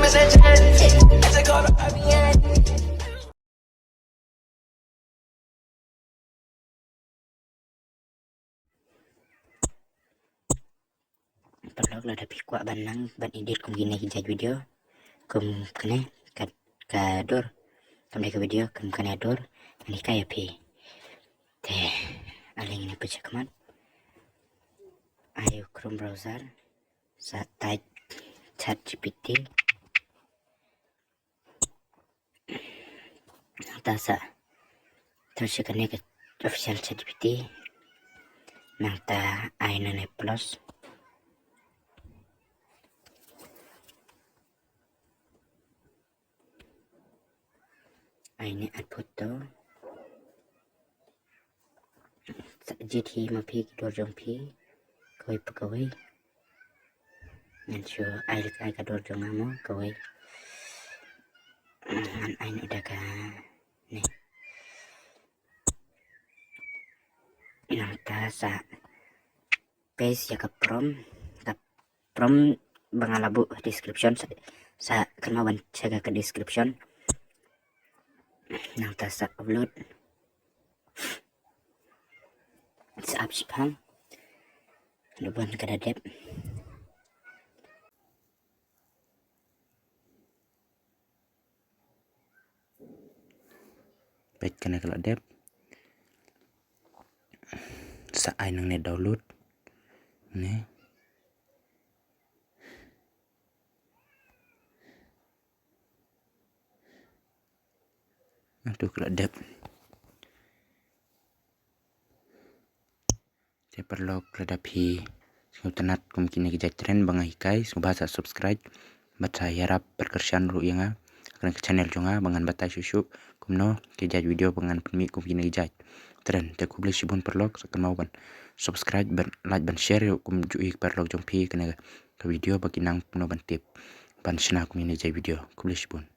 Perlu ada pikwa banang ban edit kum gini hijaj video kum kene kador kum ke video kum kene ador ani kaya pi teh aling ini pecah keman ayo Chrome browser saat type chat GPT tasa terus kene ke official chat GPT nangta ainane plus ini add foto GT mapi dorjong pi kawai pegawai ngansyo ai ka dorjong amo kawai ain udah ka nih nangta sa paste ya ke prom bangalabu description sa kemawan jaga ke description nang tasa upload sa apps luban kada dep baik kena kalau dep sa ai nang ne download nih aduh kalau dep saya perlu keladapi tenat kumkini kejat tren bang hikai bahasa subscribe baca harap berkersian ru yang akan ke channel jonga bangan batai susu kumno kejat video bangan pemi kumkini kejat tren te kubli sibun perlu sekan mau ban subscribe ban like ban share yuk kum jui perlu jong pi kena ke video bagi nang puno ban tip ban sena kumkini kejat video kubli sibun